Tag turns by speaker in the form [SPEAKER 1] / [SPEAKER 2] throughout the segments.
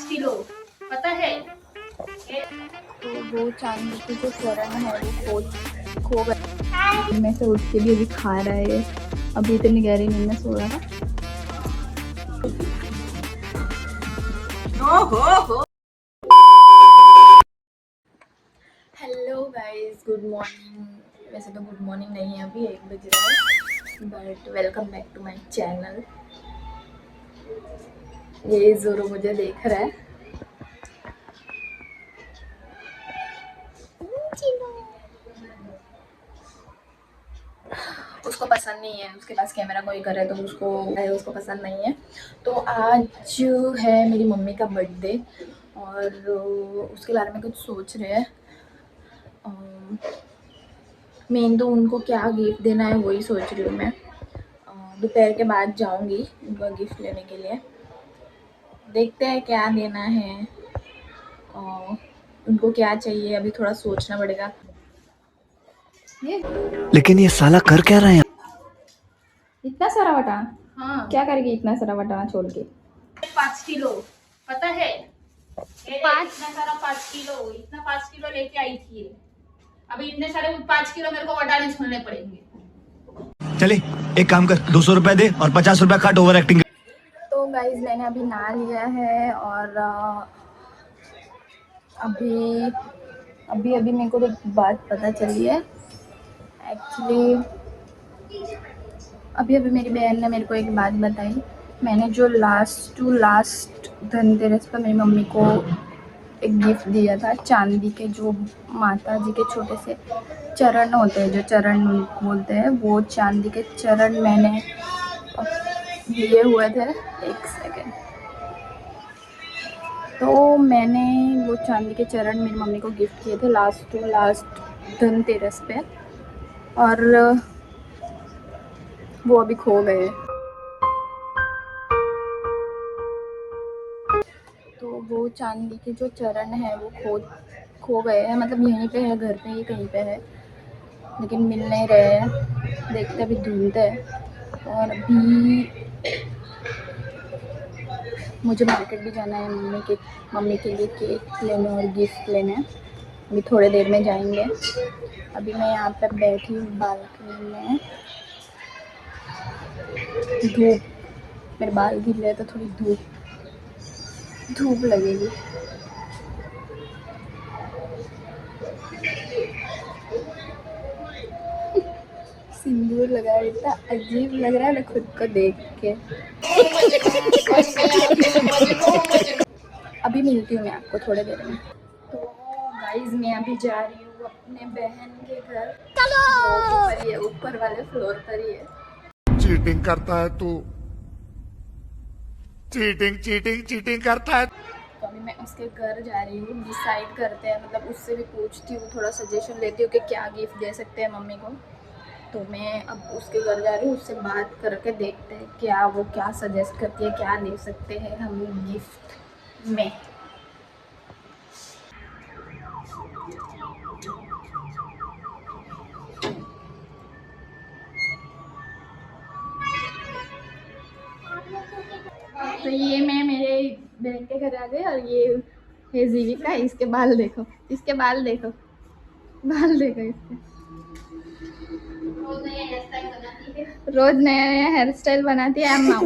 [SPEAKER 1] 5 kilo, पता है?
[SPEAKER 2] तो वो चांदी की जो चरण है वो खो गए में से उठ के भी अभी खा रहा है। अभी इतनी गहरी नींद में सो रहा था। Hello guys, good morning. वैसे तो गुड मॉर्निंग नहीं है, अभी 1 बज रहा है, but welcome back to my channel. ये जोरो मुझे देख रहा है। उसको पसंद नहीं है, उसके पास कैमरा कोई करे तो उसको पसंद नहीं है। तो आज है मेरी मम्मी का बर्थडे और उसके बारे में कुछ सोच रहे हैं। मेन तो उनको क्या गिफ्ट देना है वही सोच रही हूँ मैं। दोपहर के बाद जाऊंगी उनका गिफ्ट लेने के लिए। देखते हैं क्या देना है, उनको क्या चाहिए, अभी थोड़ा सोचना पड़ेगा।
[SPEAKER 3] लेकिन ये साला कर क्या रहा है?
[SPEAKER 2] इतना सारा बटा?
[SPEAKER 1] हाँ,
[SPEAKER 2] क्या करेगी इतना सारा बटाना छोड़ के?
[SPEAKER 1] 5 किलो, पता है? इतना सारा 5 किलो, इतना 5 किलो लेके आई थी ये। अभी इतने सारे 5 किलो मेरे को वटाने छोड़ने पड़ेंगे।
[SPEAKER 3] चले एक काम कर, 200 रुपए दे और 50 रुपए काट ओवर एक्टिंग।
[SPEAKER 2] तो गाइज मैंने अभी नहा लिया है और अभी अभी अभी मेरे को एक बात पता चली है। एक्चुअली अभी अभी मेरी बहन ने मेरे को एक बात बताई। मैंने जो लास्ट धनतेरस पर मेरी मम्मी को एक गिफ्ट दिया था, चांदी के जो माता जी के छोटे से चरण होते हैं, जो चरण बोलते हैं, वो चांदी के चरण मैंने लिए हुए थे। एक सेकेंड। तो मैंने वो चांदी के चरण मेरी मम्मी को गिफ्ट किए थे लास्ट धनतेरस पे, और वो अभी खो गए। तो वो चांदी के जो चरण है वो खो गए हैं, मतलब यहीं पे है, घर पे ही कहीं पे है, लेकिन मिल नहीं रहे हैं। देखते अभी ढूंढते हैं। और अभी मुझे मार्केट भी जाना है मम्मी के लिए केक लेने और गिफ्ट लेने। अभी थोड़ी देर में जाएंगे। अभी मैं यहाँ पर बैठी हूँ बालकनी में। धूप, मेरे बाल गिर रहे तो थोड़ी धूप लगेगी। सिंदूर लगा, इतना अजीब लग रहा है ना खुद को देख के। अभी मिलती हूँ मैं आपको थोड़ी देर में। तो गाइस मैं अभी जा रही हूँ अपने बहन के घर। ऊपर ही है, ऊपर वाले फ्लोर पर ही है।
[SPEAKER 4] चीटिंग करता है तू, चीटिंग करता है।
[SPEAKER 2] तो अभी मैं उसके घर जा रही हूँ। डिसाइड करते हैं, मतलब उससे भी पूछती हूँ, थोड़ा सजेशन लेती हूँ कि क्या गिफ्ट दे सकते हैं मम्मी को। तो मैं अब उसके घर जा रही हूँ, उससे बात करके देखते हैं क्या वो क्या सजेस्ट करती है, क्या दे सकते हैं हम गिफ्ट में। तो ये मैं मेरे बहन के घर आ गई और ये है जीविका। इसके बाल देखो, इसके बाल देखो, बाल देखो इसके। रोज नया नया हेयर स्टाइल बनाती है अम्मा।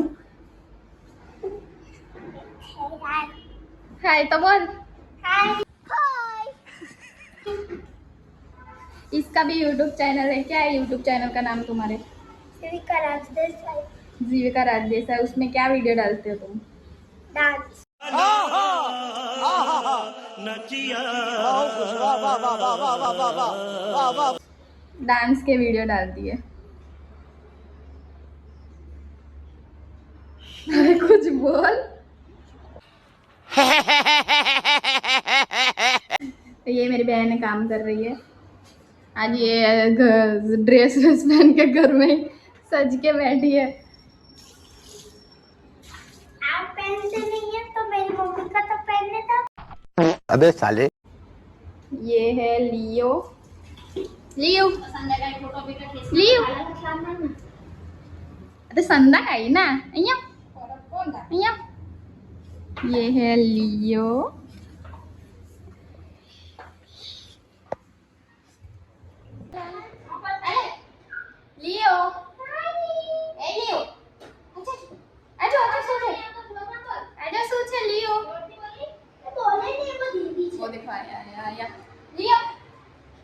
[SPEAKER 2] हाय तो बोल। इसका भी यूट्यूब चैनल है। क्या है यूट्यूब चैनल का नाम तुम्हारे? जीविका राजदेसाई। उसमें क्या वीडियो डालते हो तुम?
[SPEAKER 5] डांस।
[SPEAKER 2] डांस के वीडियो डालती है। कुछ बोल। ये मेरी बहन काम कर रही है आज। ये ड्रेस पहन के घर में सज के बैठी है।
[SPEAKER 5] आप पहनते नहीं है तो मेरी मम्मी का तो पहनने था।
[SPEAKER 3] अबे साले।
[SPEAKER 2] ये है लियो। आता संध्याकाळी ना, अय्या ये है लियो। लियो, ए लियो, आजा आजा सो जा, आजा सो जा लियो।
[SPEAKER 5] बोले नहीं वो दीदी
[SPEAKER 2] वो देखो आया लियो।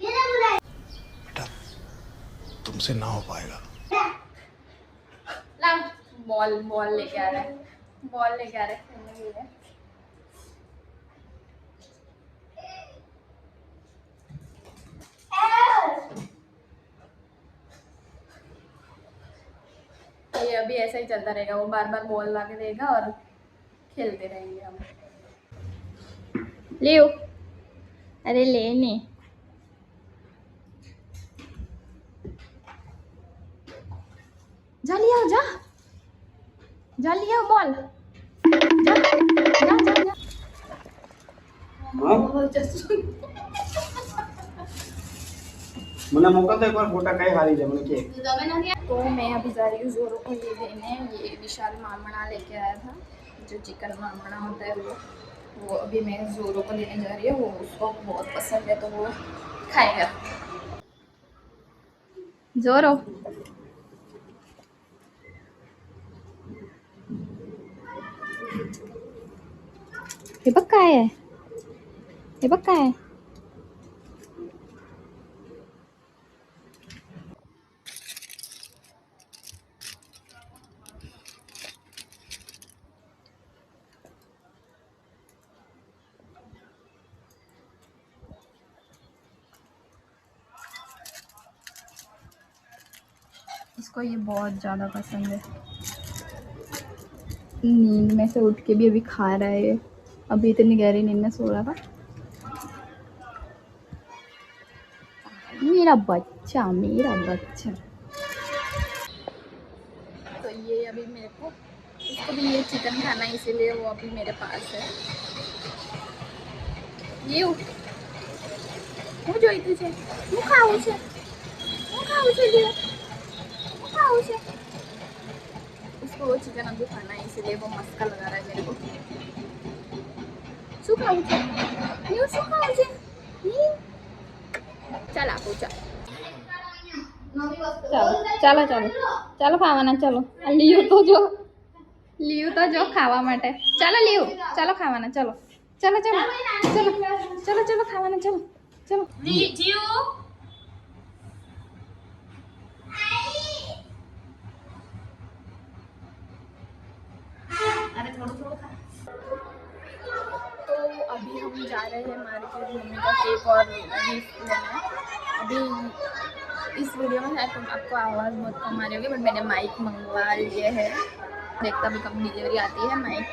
[SPEAKER 5] ये ना बुलाए
[SPEAKER 4] तुमसे ना हो पाएगा।
[SPEAKER 2] ला बॉल लेके आ रहा है, बॉल लेके आ रहा है खेलने के लिए। ये अभी ऐसा ही चलता रहेगा, वो बार बार बॉल ला के देगा और खेलते रहेंगे हम। लियो, अरे लेने जा लिया, जा लिया बॉल, जा जा जा जा।
[SPEAKER 6] મને મોકલતો એકવાર ફોટા કઈ હારી છે મને કે
[SPEAKER 2] तो मैं अभी जा रही हूँ जोरों को ये देने। ये विशाल मामड़ा लेके आया था, जो चिकन मामड़ा होता है वो अभी मैं जोरों को लेने जा रही हूँ। वो उसको बहुत पसंद है तो वो खाएगा। जोरो, हे बघ काय आहे, हे बघ काय आहे। इसको ये बहुत ज़्यादा पसंद है। नींद में से उठ के भी अभी खा रहा है ये। अभी इतनी गहरी नींद में सो रहा था मेरा बच्चा, मेरा बच्चा। तो ये अभी मेरे को, इसको भी ये चिकन खाना है इसीलिए वो अभी मेरे पास है। ये હું જોઈતું છે, હું ખાવું છે, હું ખાવું છે લ્યો, હું ખાવું છે। उसको वो चिकन अभी खाना है इसीलिए वो मस्का लगा रहा है मेरे को। શું ખાવું છે લ્યો, શું ખાવું છે ચાલ આપું, ચાલ ચાલો ચાલો ચાલો ખાવાના, ચાલો લ્યો તો જો ખાવા માટે। ચાલો લ્યો, ચાલો ખાવાના, ચાલો ચાલો ચાલો ચાલો ચાલો ચાલો ખાવાના, ચાલો ચાલો।
[SPEAKER 1] जीव अरे थोड़ा थोड़ा खा।
[SPEAKER 2] तो अभी हम जा रहे हैं मार्केट मम्मी का केक और गिफ्ट लेना। अभी इस वीडियो में शायद आपको आवाज़ बहुत कम आ रही होगी, बट मैंने माइक मंगवा लिए है। देखता भी कब डिलीवरी आती है माइक।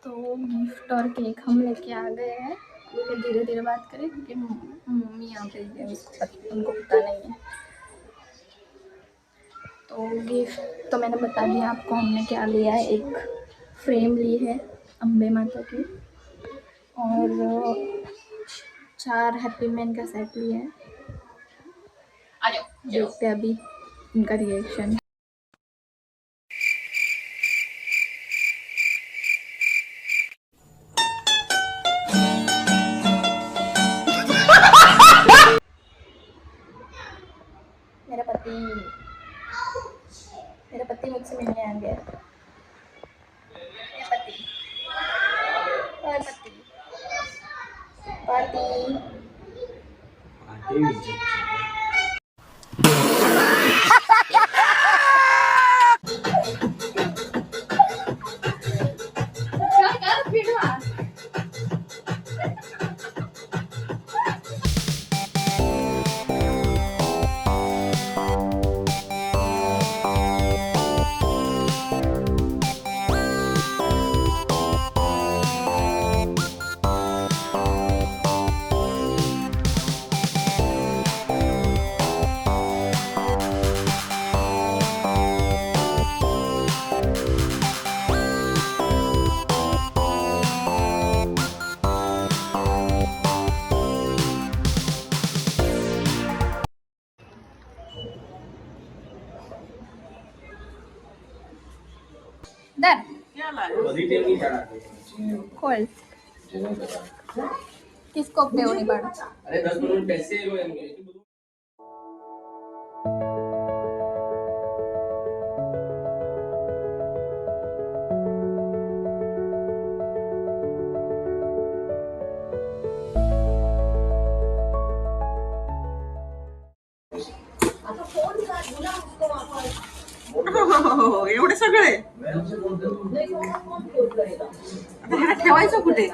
[SPEAKER 2] तो गिफ्ट और केक हम लेके आ गए हैं। फिर धीरे धीरे बात करें क्योंकि मम्मी यहाँ पे है, उनको पता नहीं है। तो गिफ्ट तो मैंने बता दिया आपको हमने क्या लिया है। एक फ्रेम ली है अम्बे माता की और 4 हैप्पी मैन का सेट लिया है। देखते हैं अभी उनका रिएक्शन। मेरा पति मुझसे मिलने आ गया। मेरा पति और पति क्या कर खोल किसको पेवड़ी बाड़ू
[SPEAKER 7] एवढे सगळे आता ह्याला ठेवायचं कुठे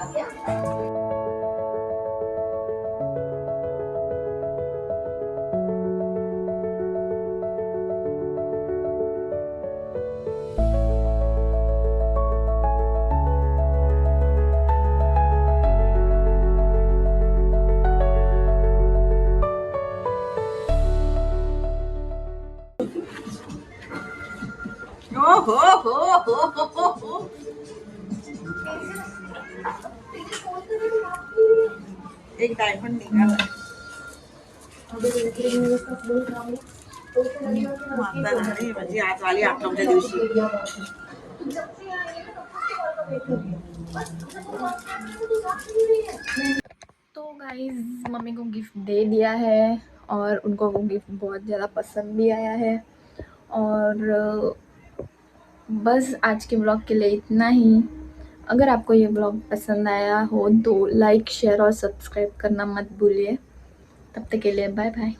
[SPEAKER 7] हो हो हो हो हो हो हो एक डायमंड निघाला मानता नाही म्हणजे आज आली 8व्या दिवशी
[SPEAKER 2] तो गाइस मम्मी को गिफ्ट दे दिया है और उनको वो गिफ्ट बहुत ज़्यादा पसंद भी आया है और बस आज के ब्लॉग के लिए इतना ही। अगर आपको ये ब्लॉग पसंद आया हो तो लाइक शेयर और सब्सक्राइब करना मत भूलिए। तब तक के लिए बाय बाय।